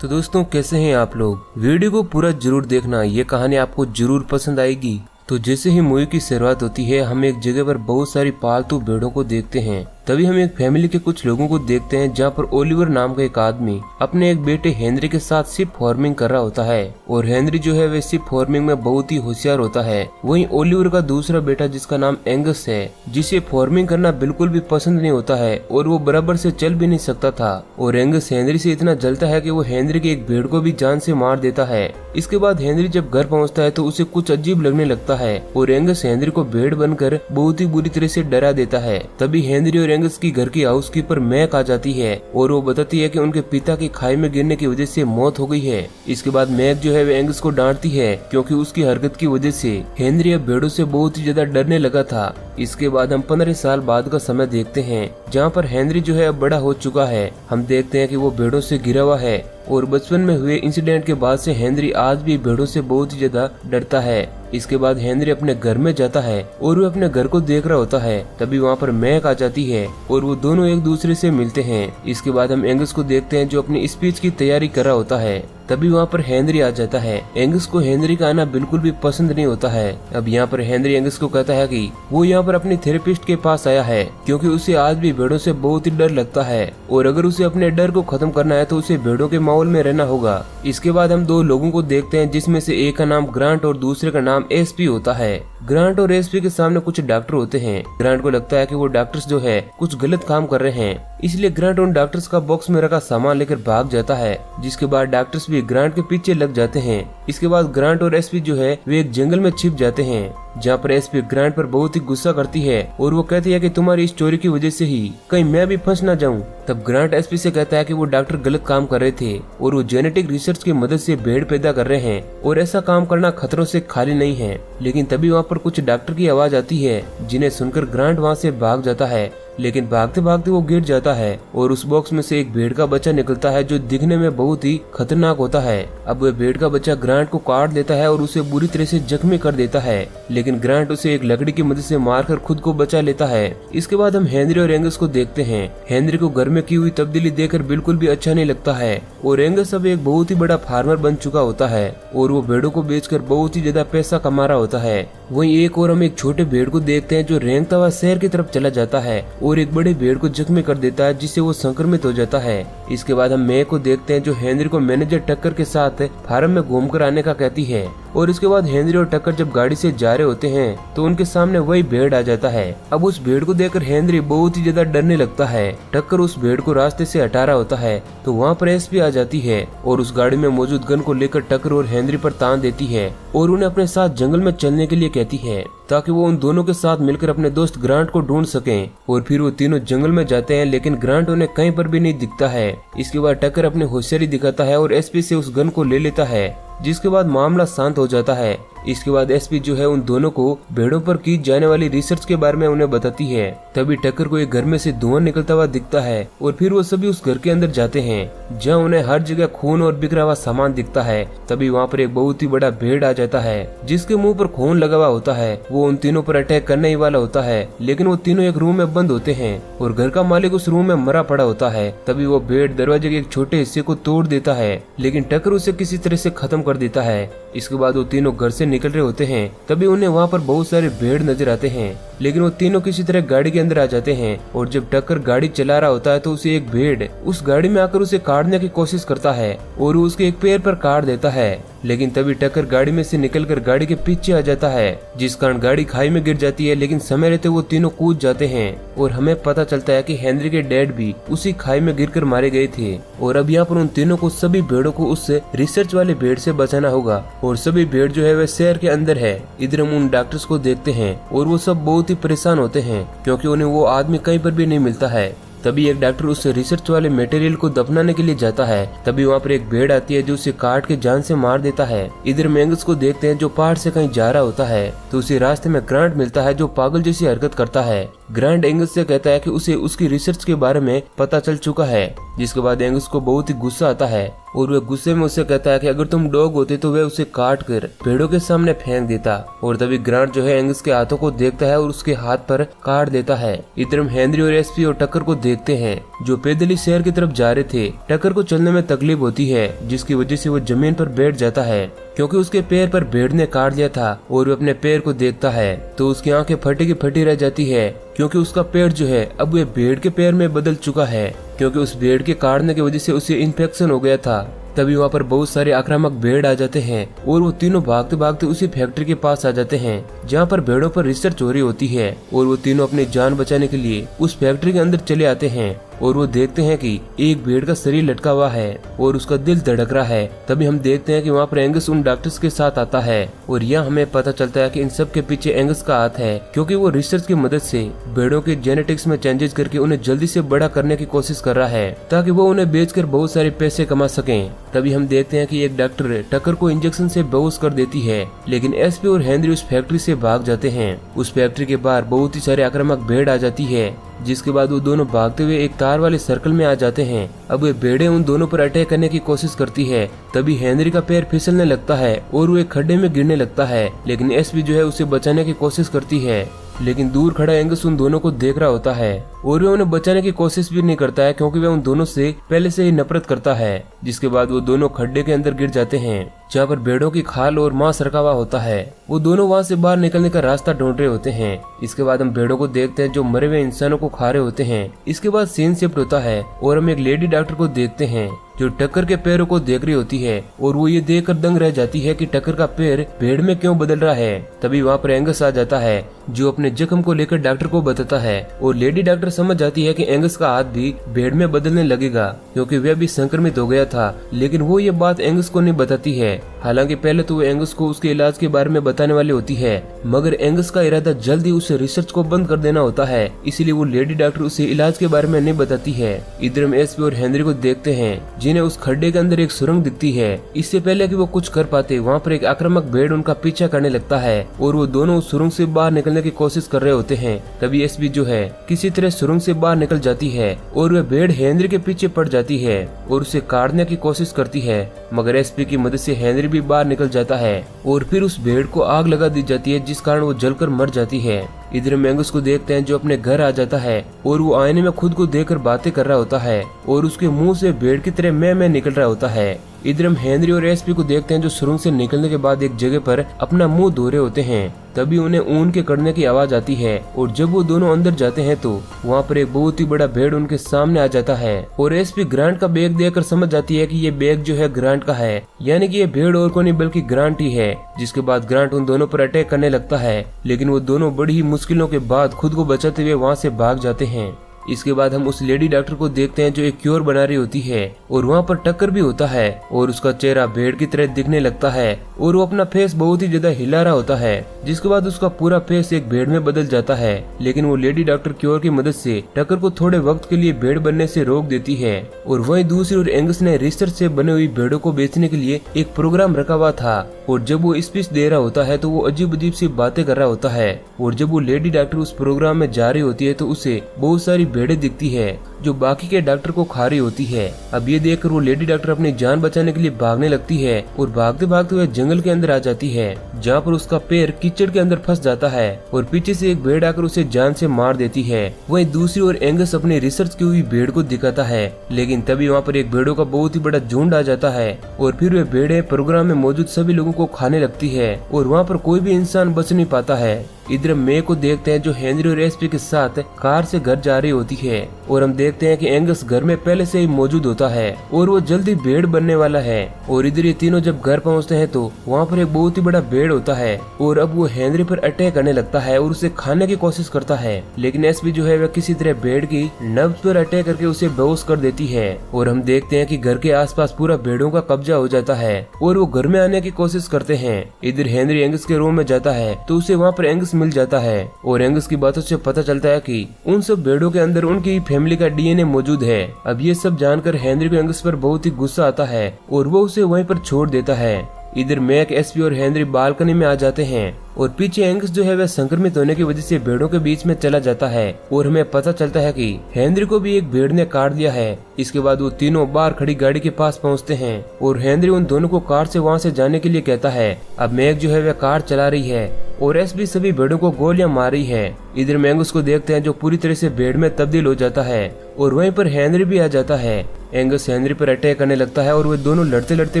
तो दोस्तों कैसे हैं आप लोग। वीडियो को पूरा जरूर देखना, ये कहानी आपको जरूर पसंद आएगी। तो जैसे ही मूवी की शुरुआत होती है हम एक जगह पर बहुत सारी पालतू भेड़ों को देखते हैं। तभी हम एक फैमिली के कुछ लोगों को देखते हैं जहाँ पर ओलिवर नाम का एक आदमी अपने एक बेटे हेनरी के साथ शिप फार्मिंग कर रहा होता है और हेनरी जो है वह शिप फार्मिंग में बहुत ही होशियार होता है। वहीं ओलिवर का दूसरा बेटा जिसका नाम एंगस है, जिसे फार्मिंग करना बिल्कुल भी पसंद नहीं होता है और वो बराबर से चल भी नहीं सकता था। और एंगस हेनरी से इतना जलता है कि वो हेनरी के एक भेड़ को भी जान से मार देता है। इसके बाद हेनरी जब घर पहुँचता है तो उसे कुछ अजीब लगने लगता है और एंगस हेनरी को भेड़ बनकर बहुत ही बुरी तरह से डरा देता है। तभी हेनरी और एंगस की घर की हाउसकीपर मैक आ जाती है और वो बताती है कि उनके पिता की खाई में गिरने की वजह से मौत हो गई है। इसके बाद मैक जो है वो एंगस को डांटती है क्योंकि उसकी हरकत की वजह से हेनरी अब भेड़ों से बहुत ही ज्यादा डरने लगा था। इसके बाद हम 15 साल बाद का समय देखते हैं जहाँ पर हेनरी जो है अब बड़ा हो चुका है। हम देखते हैं कि वो भेड़ों से घिरा हुआ है और बचपन में हुए इंसिडेंट के बाद से हेनरी आज भी भेड़ों से बहुत ही ज्यादा डरता है। इसके बाद हेनरी अपने घर में जाता है और वो अपने घर को देख रहा होता है। तभी वहाँ पर मैक आ जाती है और वो दोनों एक दूसरे से मिलते हैं। इसके बाद हम एंगस को देखते हैं जो अपनी स्पीच की तैयारी कर रहा होता है। तभी वहाँ पर हेनरी आ जाता है। एंगस को हेनरी का आना बिल्कुल भी पसंद नहीं होता है। अब यहाँ पर हेनरी एंगस को कहता है कि वो यहाँ पर अपनी थेरेपिस्ट के पास आया है क्योंकि उसे आज भी भेड़ों से बहुत ही डर लगता है और अगर उसे अपने डर को खत्म करना है तो उसे भेड़ों के माहौल में रहना होगा। इसके बाद हम दो लोगों को देखते हैं जिसमें से एक का नाम ग्रांट और दूसरे का नाम एसपी होता है। ग्रांट और एसपी के सामने कुछ डॉक्टर होते हैं। ग्रांट को लगता है कि वो डॉक्टर्स जो है कुछ गलत काम कर रहे हैं, इसलिए ग्रांट उन डॉक्टर्स का बॉक्स में रखा सामान लेकर भाग जाता है। जिसके बाद डॉक्टर्स भी ग्रांट के पीछे लग जाते हैं। इसके बाद ग्रांट और एसपी जो है वे एक जंगल में छिप जाते हैं जहाँ पर एसपी ग्रांट पर बहुत ही गुस्सा करती है और वो कहती है कि तुम्हारी इस चोरी की वजह से ही कहीं मैं भी फंस ना जाऊं। तब ग्रांट एसपी से कहता है कि वो डॉक्टर गलत काम कर रहे थे और वो जेनेटिक रिसर्च की मदद से भेड़ पैदा कर रहे हैं और ऐसा काम करना खतरों से खाली नहीं है। लेकिन तभी वहाँ पर कुछ डॉक्टर की आवाज आती है जिन्हें सुनकर ग्रांट वहाँ से भाग जाता है। लेकिन भागते भागते वो गिर जाता है और उस बॉक्स में से एक भेड़ का बच्चा निकलता है जो दिखने में बहुत ही खतरनाक होता है। अब वह भेड़ का बच्चा ग्रांट को काट देता है और उसे बुरी तरह से जख्मी कर देता है, लेकिन ग्रांट उसे एक लकड़ी की मदद से मारकर खुद को बचा लेता है। इसके बाद हम हेनरी और एंगस को देखते हैं। हेनरी को घर में की हुई तब्दीली देखकर बिल्कुल भी अच्छा नहीं लगता है और एंगस अब एक बहुत ही बड़ा फार्मर बन चुका होता है और वो भेड़ों को बेचकर बहुत ही ज्यादा पैसा कमा रहा होता है। वहीं एक और हम एक छोटे भेड़ को देखते हैं जो रेंगता हुआ शहर की तरफ चला जाता है और एक बड़े भेड़ को जख्मी कर देता है जिससे वो संक्रमित हो जाता है। इसके बाद हम मैक को देखते हैं जो हेनरी को मैनेजर टक्कर के साथ फार्म में घूमकर आने का कहती है और इसके बाद हेनरी और टक्कर जब गाड़ी से जा रहे होते हैं तो उनके सामने वही भेड़ आ जाता है। अब उस भेड़ को देखकर हेनरी बहुत ही ज्यादा डरने लगता है। टक्कर उस भेड़ को रास्ते से हटा रहा होता है तो वहाँ पर एसपी आ जाती है और उस गाड़ी में मौजूद गन को लेकर टक्कर और हेनरी पर तान देती है और उन्हें अपने साथ जंगल में चलने के लिए कहती है ताकि वो उन दोनों के साथ मिलकर अपने दोस्त ग्रांट को ढूंढ सकें। और फिर वो तीनों जंगल में जाते हैं लेकिन ग्रांट उन्हें कहीं पर भी नहीं दिखता है। इसके बाद टक्कर अपनी होशियारी दिखाता है और एसपी से उस गन को ले लेता है, जिसके बाद मामला शांत हो जाता है। इसके बाद एसपी जो है उन दोनों को भेड़ों पर की जाने वाली रिसर्च के बारे में उन्हें बताती है। तभी टक्कर को एक घर में से धुआं निकलता हुआ दिखता है और फिर वो सभी उस घर के अंदर जाते हैं जहां उन्हें हर जगह खून और बिखरा हुआ सामान दिखता है। तभी वहां पर एक बहुत ही बड़ा भेड़ आ जाता है जिसके मुंह पर खून लगा हुआ होता है। वो उन तीनों पर अटैक करने ही वाला होता है लेकिन वो तीनों एक रूम में बंद होते हैं और घर का मालिक उस रूम में मरा पड़ा होता है। तभी वो भेड़ दरवाजे के एक छोटे हिस्से को तोड़ देता है लेकिन टक्कर उसे किसी तरह से खत्म कर देता है। इसके बाद वो तीनों घर से निकल रहे होते हैं तभी उन्हें वहाँ पर बहुत सारे भेड़ नजर आते हैं लेकिन वो तीनों किसी तरह गाड़ी के अंदर आ जाते हैं और जब टक्कर गाड़ी चला रहा होता है तो उसे एक भेड़ उस गाड़ी में आकर उसे काटने की कोशिश करता है और वो उसके एक पैर पर काट देता है। लेकिन तभी टक्कर गाड़ी में से निकलकर गाड़ी के पीछे आ जाता है जिस कारण गाड़ी खाई में गिर जाती है, लेकिन समय रहते वो तीनों कूद जाते हैं और हमें पता चलता है कि हेनरी के डैड भी उसी खाई में गिरकर मारे गए थे। और अब यहाँ पर उन तीनों को सभी भेड़ों को उस रिसर्च वाले भेड़ से बचाना होगा और सभी भेड़ जो है वह शहर के अंदर है। इधर हम उन डॉक्टर्स को देखते हैं और वो सब बहुत ही परेशान होते हैं क्योंकि उन्हें वो आदमी कहीं पर भी नहीं मिलता है। तभी एक डॉक्टर उस रिसर्च वाले मटेरियल को दफनाने के लिए जाता है। तभी वहाँ पर एक भेड़ आती है जो उसे काट के जान से मार देता है। इधर एंगस को देखते हैं जो पहाड़ से कहीं जा रहा होता है तो उसे रास्ते में ग्रांट मिलता है जो पागल जैसी हरकत करता है ग्रांट एंगस से कहता है कि उसे उसकी रिसर्च के बारे में पता चल चुका है, जिसके बाद एंगस को बहुत ही गुस्सा आता है और वह गुस्से में उससे कहता है कि अगर तुम डॉग होते तो वह उसे काट कर पेड़ों के सामने फेंक देता। और तभी ग्रांट जो है एंगस के हाथों को देखता है और उसके हाथ पर काट देता है। इधर हम हेनरी और एसपी और टक्कर को देखते हैं जो पैदल ही शहर की तरफ जा रहे थे। टक्कर को चलने में तकलीफ होती है, जिसकी वजह से वो जमीन पर बैठ जाता है क्योंकि उसके पैर पर भेड़ ने काट लिया था। और वो अपने पैर को देखता है तो उसकी आंखें फटी की फटी रह जाती है क्योंकि उसका पैर जो है अब वह भेड़ के पैर में बदल चुका है, क्योंकि उस भेड़ के काटने की वजह से उसे इन्फेक्शन हो गया था। तभी वहाँ पर बहुत सारे आक्रामक भेड़ आ जाते हैं और वो तीनों भागते भागते उसी फैक्ट्री के पास आ जाते हैं जहाँ पर भेड़ों पर रिसर्च हो रही होती है। और वो तीनों अपनी जान बचाने के लिए उस फैक्ट्री के अंदर चले आते हैं और वो देखते हैं कि एक भेड़ का शरीर लटका हुआ है और उसका दिल धड़क रहा है। तभी हम देखते हैं कि वहाँ पर एंगस उन डॉक्टर्स के साथ आता है और यह हमें पता चलता है कि इन सब के पीछे एंगस का हाथ है, क्योंकि वो रिसर्च की मदद से भेड़ों के जेनेटिक्स में चेंजेस करके उन्हें जल्दी से बड़ा करने की कोशिश कर रहा है ताकि वो उन्हें बेचकर बहुत सारे पैसे कमा सकें। तभी हम देखते हैं कि एक डॉक्टर टक्कर को इंजेक्शन से बेहोश कर देती है, लेकिन एसपी और हेनरी उस फैक्ट्री से भाग जाते हैं। उस फैक्ट्री के बाहर बहुत ही सारे आक्रामक भेड़ आ जाती है, जिसके बाद वो दोनों भागते हुए एक तार वाले सर्कल में आ जाते हैं। अब वे भेड़ें उन दोनों पर अटैक करने की कोशिश करती है। तभी हेनरी का पैर फिसलने लगता है और वो एक खड्डे में गिरने लगता है, लेकिन एसपी जो है उसे बचाने की कोशिश करती है, लेकिन दूर खड़ा एंगस उन दोनों को देख रहा होता है और वे उन्हें बचाने की कोशिश भी नहीं करता है क्योंकि वह उन दोनों से पहले से ही नफरत करता है। जिसके बाद वो दोनों खड्डे के अंदर गिर जाते हैं जहाँ पर भेड़ों की खाल और मांस रखा हुआ होता है। वो दोनों वहाँ से बाहर निकलने का रास्ता ढूंढ रहे होते हैं। इसके बाद हम भेड़ों को देखते हैं जो मरे हुए इंसानों को खा रहे होते हैं। इसके बाद सीन शिफ्ट होता है और हम एक लेडी डॉक्टर को देखते हैं जो टक्कर के पैरों को देख रही होती है और वो ये देखकर दंग रह जाती है कि टक्कर का पैर भेड़ में क्यों बदल रहा है। तभी वहाँ पर एंगस आ जाता है जो अपने जख्म को लेकर डॉक्टर को बताता है और लेडी डॉक्टर समझ जाती है कि एंगस का हाथ भी भेड़ में बदलने लगेगा क्योंकि वह भी संक्रमित हो गया था, लेकिन वो ये बात एंगस को नहीं बताती है। हालांकि पहले तो वो एंगस को उसके इलाज के बारे में बताने वाली होती है, मगर एंगस का इरादा जल्दी उसे रिसर्च को बंद कर देना होता है, इसीलिए वो लेडी डॉक्टर उसे इलाज के बारे में नहीं बताती है। इधर हम एसपी और हेनरी को देखते हैं जिन्हें उस खड्डे के अंदर एक सुरंग दिखती है। इससे पहले कि वो कुछ कर पाते वहाँ पर एक आक्रामक भेड़ उनका पीछा करने लगता है और वो दोनों उस सुरंग से बाहर निकलने की कोशिश कर रहे होते हैं। तभी एसपी जो है किसी तरह सुरंग से बाहर निकल जाती है और वह भेड़ हेनरी के पीछे पड़ जाती है और उसे काटने की कोशिश करती है, मगर एसपी की मदद से हेनरी भी बाहर निकल जाता है और फिर उस भेड़ को आग लगा दी जाती है जिस कारण वो जलकर मर जाती है। इधर हम एंगस को देखते हैं जो अपने घर आ जाता है और वो आईने में खुद को देखकर बातें कर रहा होता है और उसके मुंह से भेड़ की तरह मैं निकल रहा होता है। इधर हम हेनरी और एसपी को देखते हैं जो सुरंग से निकलने के बाद एक जगह पर अपना मुंह धो रहे होते हैं। तभी उन्हें ऊन के कड़ने की आवाज आती है और जब वो दोनों अंदर जाते हैं तो वहाँ पर एक बहुत ही बड़ा भेड़ उनके सामने आ जाता है और एसपी ग्रांट का बैग देखकर समझ जाती है कि ये बैग जो है ग्रांट का है, यानी कि ये भेड़ और को नहीं बल्कि ग्रांट ही है। जिसके बाद ग्रांट उन दोनों पर अटैक करने लगता है, लेकिन वो दोनों बड़ी ही मुश्किलों के बाद खुद को बचाते हुए वहाँ से भाग जाते हैं। इसके बाद हम उस लेडी डॉक्टर को देखते हैं जो एक क्योर बना रही होती है और वहाँ पर टक्कर भी होता है और उसका चेहरा भेड़ की तरह दिखने लगता है और वो अपना फेस बहुत ही ज्यादा हिला रहा होता है। जिसके बाद उसका पूरा फेस एक भेड़ में बदल जाता है, लेकिन वो लेडी डॉक्टर क्योर की मदद से टक्कर को थोड़े वक्त के लिए भेड़ बनने से रोक देती है। और वहीं दूसरी ओर एंगस ने रिसर्च से बनी हुई भेड़ों को बेचने के लिए एक प्रोग्राम रखा हुआ था और जब वो स्पीच दे रहा होता है तो वो अजीब अजीब सी बातें कर रहा होता है और जब वो लेडी डॉक्टर उस प्रोग्राम में जा रही होती है तो उसे बहुत सारी भेड़ें दिखती है जो बाकी के डॉक्टर को खा रही होती है। अब ये देखकर वो लेडी डॉक्टर अपनी जान बचाने के लिए भागने लगती है और भागते भागते हुए जंगल के अंदर आ जाती है जहाँ पर उसका पैर कीचड़ के अंदर फंस जाता है और पीछे से एक भेड़ आकर उसे जान से मार देती है। वहीं दूसरी ओर एंगस अपनी रिसर्च की हुई भेड़ को दिखाता है, लेकिन तभी वहाँ पर एक भेड़ों का बहुत ही बड़ा झुंड आ जाता है और फिर वे भेड़ें प्रोग्राम में मौजूद सभी लोगों को खाने लगती है और वहाँ पर कोई भी इंसान बच नहीं पाता है। इधर मे को देखते हैं जो हेनरी और एसपी के साथ कार से घर जा रही होती है और हम देखते हैं कि एंगस घर में पहले से ही मौजूद होता है और वो जल्दी भेड़ बनने वाला है। और इधर ये तीनों जब घर पहुंचते हैं तो वहाँ पर एक बहुत ही बड़ा भेड़ होता है और अब वो हेनरी पर अटैक करने लगता है और उसे खाने की कोशिश करता है, लेकिन एसपी जो है वह किसी तरह भेड़ की नब्ज पर अटैक करके उसे बेहोश कर देती है। और हम देखते हैं कि घर के आसपास पूरा भेड़ों का कब्जा हो जाता है और वो घर में आने की कोशिश करते हैं। इधर हेनरी एंगस के रूम में जाता है तो उसे वहाँ पर एंगस मिल जाता है और एंगस की बातों से पता चलता है कि उन सब भेड़ों के अंदर उनकी फैमिली का डीएनए मौजूद है। अब ये सब जानकर हेनरी को एंगस पर बहुत ही गुस्सा आता है और वो उसे वहीं पर छोड़ देता है। इधर मैक, एसपी और हेनरी बालकनी में आ जाते हैं और पीछे एंगस जो है वह संक्रमित होने की वजह से भेड़ों के बीच में चला जाता है और हमें पता चलता है कि हेनरी को भी एक भेड़ ने काट दिया है। इसके बाद वो तीनों बाहर खड़ी गाड़ी के पास पहुंचते हैं और हेनरी उन दोनों को कार से वहां से जाने के लिए कहता है। अब मैक जो है वह कार चला रही है और एसपी सभी भेड़ों को गोलियां मार रही है। इधर मैंगस को देखते हैं जो पूरी तरह से भेड़ में तब्दील हो जाता है और वहीं पर हेनरी भी आ जाता है। एंगस हेनरी पर अटैक करने लगता है और वे दोनों लड़ते लड़ते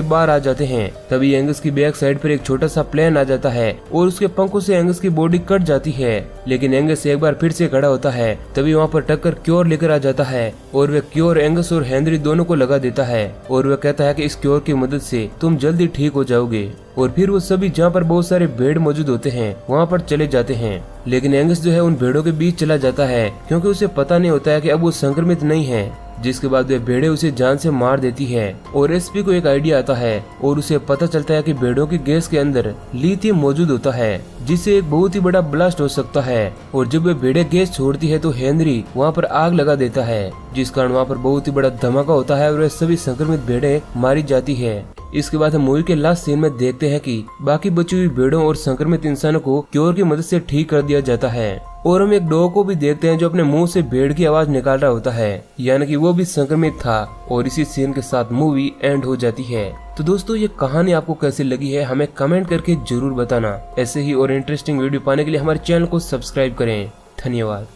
बाहर आ जाते हैं। तभी एंगस की बैक साइड पर एक छोटा सा प्लेन आ जाता है और उसके पंखों से एंगस की बॉडी कट जाती है, लेकिन एंगस एक बार फिर से खड़ा होता है। तभी वहाँ पर टक्कर क्योर लेकर आ जाता है और वह क्योर एंगस और हेनरी दोनों को लगा देता है और वह कहता है कि इस क्योर की मदद से तुम जल्दी ठीक हो जाओगे। और फिर वो सभी जहाँ पर बहुत सारे भेड़ मौजूद होते हैं वहाँ पर चले जाते हैं, लेकिन एंगस जो है उन भेड़ों के बीच चला जाता है क्योंकि उसे पता नहीं होता है कि अब वो संक्रमित नहीं है। जिसके बाद वे भेड़ें उसे जान से मार देती है और एसपी को एक आइडिया आता है और उसे पता चलता है कि भेड़ों की गैस के अंदर लिथियम मौजूद होता है जिससे एक बहुत ही बड़ा ब्लास्ट हो सकता है। और जब वे भेड़ें गैस छोड़ती है तो हेनरी वहाँ पर आग लगा देता है, जिस कारण वहाँ पर बहुत ही बड़ा धमाका होता है और वे सभी संक्रमित भेड़ें मारी जाती है। इसके बाद हम मूवी के लास्ट सीन में देखते हैं कि बाकी बची हुई भेड़ों और संक्रमित इंसानों को क्योर की मदद से ठीक कर दिया जाता है और हम एक डॉग को भी देखते हैं जो अपने मुंह से भेड़ की आवाज निकाल रहा होता है, यानी कि वो भी संक्रमित था। और इसी सीन के साथ मूवी एंड हो जाती है। तो दोस्तों ये कहानी आपको कैसी लगी है हमें कमेंट करके जरूर बताना। ऐसे ही और इंटरेस्टिंग वीडियो पाने के लिए हमारे चैनल को सब्सक्राइब करें। धन्यवाद।